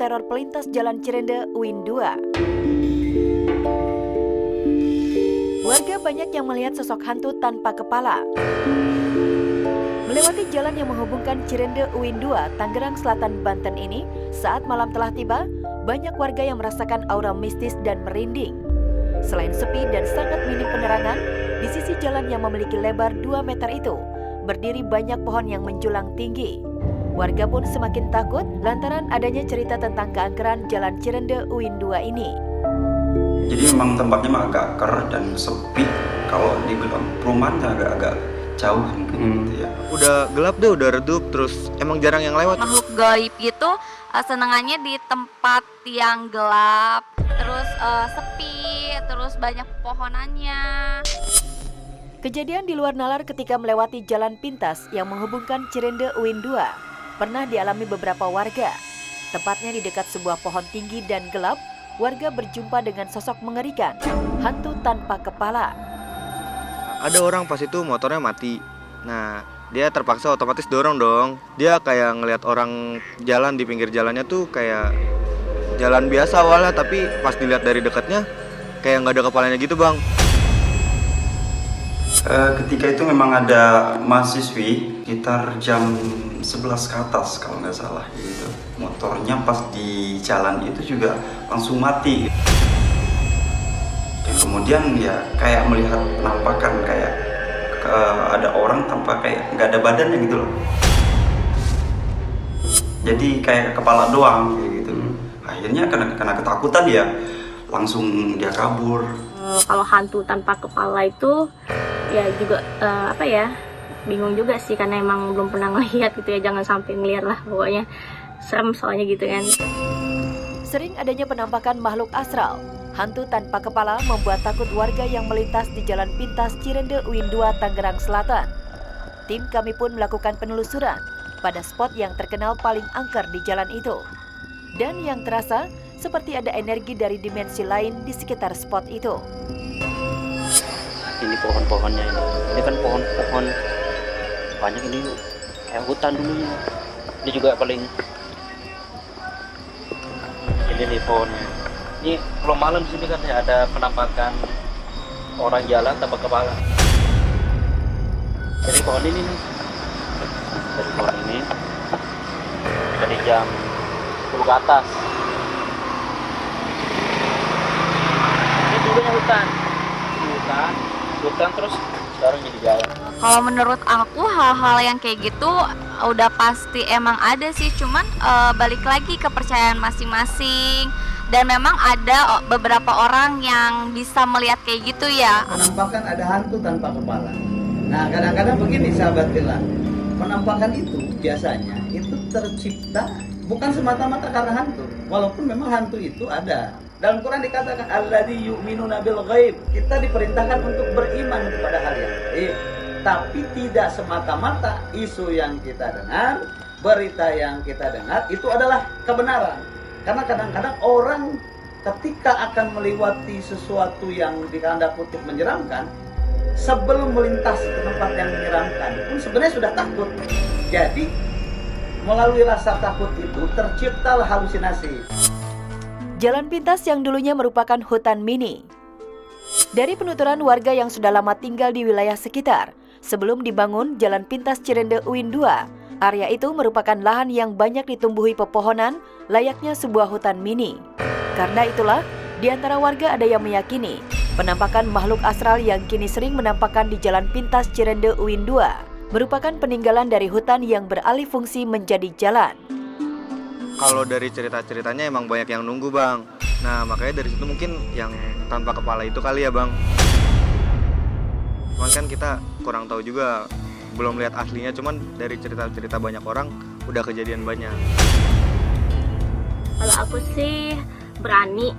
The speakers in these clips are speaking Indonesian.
teror pelintas Jalan Cirende UIN 2. Warga banyak yang melihat sosok hantu tanpa kepala. Melewati jalan yang menghubungkan Cirende UIN 2, Tangerang Selatan, Banten ini, saat malam telah tiba, banyak warga yang merasakan aura mistis dan merinding. Selain sepi dan sangat minim penerangan, di sisi jalan yang memiliki lebar 2 meter itu, berdiri banyak pohon yang menjulang tinggi. Warga pun semakin takut lantaran adanya cerita tentang keangkeran Jalan Cirende UIN 2 ini. Jadi memang tempatnya agak ker dan sepi. Kalau dibilang perumahannya agak jauh mungkin gitu ya. Udah gelap deh, udah redup, terus emang jarang yang lewat. Makhluk gaib itu senengannya di tempat yang gelap, terus sepi, terus banyak pohonannya. Kejadian di luar nalar ketika melewati jalan pintas yang menghubungkan Cirende UIN 2 pernah dialami beberapa warga. Tepatnya di dekat sebuah pohon tinggi dan gelap, warga berjumpa dengan sosok mengerikan, hantu tanpa kepala. Ada orang pas itu motornya mati. Nah, dia terpaksa otomatis dorong dong. Dia kayak ngelihat orang jalan di pinggir jalannya tuh kayak jalan biasa awalnya, tapi pas dilihat dari dekatnya kayak nggak ada kepalanya gitu, Bang. Ketika itu memang ada mahasiswi sekitar jam 11 ke atas kalau nggak salah gitu. Motornya pas di jalan itu juga langsung mati. Dan kemudian ya kayak melihat penampakan kayak ada orang tanpa kayak nggak ada badannya gitu loh. Jadi kayak kepala doang kayak gitu. Akhirnya karena ketakutan ya langsung dia kabur. Kalau hantu tanpa kepala itu ya juga bingung juga sih, karena emang belum pernah ngelihat gitu ya. Jangan sampai ngelihat lah, pokoknya serem soalnya gitu kan. Sering adanya penampakan makhluk astral, hantu tanpa kepala membuat takut warga yang melintas di jalan pintas Cirende UIN 2 Tangerang Selatan. Tim kami pun melakukan penelusuran pada spot yang terkenal paling angker di jalan itu. Dan yang terasa seperti ada energi dari dimensi lain di sekitar spot itu. Ini pohon-pohonnya ini kan pohon-pohon banyak, ini kayak hutan dulunya. Ini juga paling ini nih pohonnya. Ini kalau malam di sini kan ya ada penampakan orang jalan tanpa kepala. Dari pohon ini nih, dari pohon ini dari jam 10 ke atas. Ini dulunya hutan terus sekarang jadi jalan. Kalau menurut aku hal-hal yang kayak gitu udah pasti emang ada sih, cuman balik lagi ke kepercayaan masing-masing. Dan memang ada beberapa orang yang bisa melihat kayak gitu ya. Penampakan ada hantu tanpa kepala. Nah, kadang-kadang begini sahabat Bila, penampakan itu biasanya itu tercipta bukan semata-mata karena hantu. Walaupun memang hantu itu ada. Dalam Quran dikatakan alladzi yu'minuna bil ghaib. Kita diperintahkan untuk beriman kepada hal yang gaib. Tapi tidak semata-mata isu yang kita dengar, berita yang kita dengar itu adalah kebenaran. Karena kadang-kadang orang ketika akan melewati sesuatu yang di tanda kutip menyeramkan, sebelum melintas ke tempat yang menyeramkan pun sebenarnya sudah takut. Jadi melalui rasa takut itu terciptalah halusinasi. Jalan pintas yang dulunya merupakan hutan mini. Dari penuturan warga yang sudah lama tinggal di wilayah sekitar, sebelum dibangun Jalan Pintas Cirende UIN 2, area itu merupakan lahan yang banyak ditumbuhi pepohonan layaknya sebuah hutan mini. Karena itulah, di antara warga ada yang meyakini penampakan makhluk astral yang kini sering menampakkan di Jalan Pintas Cirende UIN 2 merupakan peninggalan dari hutan yang beralih fungsi menjadi jalan. Kalau dari cerita-ceritanya emang banyak yang nunggu, Bang. Nah, makanya dari situ mungkin yang tanpa kepala itu kali ya, Bang. Cuman kan kita kurang tahu juga, belum lihat aslinya, cuman dari cerita-cerita banyak orang udah kejadian banyak. Kalau aku sih berani,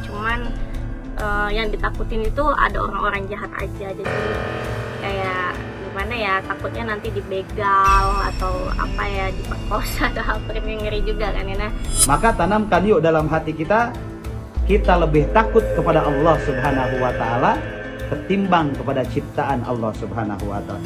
cuman yang ditakutin itu ada orang-orang jahat aja. Jadi kayak gimana ya, takutnya nanti dibegal atau apa ya, diperkosa atau apa, ngeri juga kan ya. Maka tanamkan yuk dalam hati kita lebih takut kepada Allah Subhanahu wa taala ketimbang kepada ciptaan Allah Subhanahu wa taala.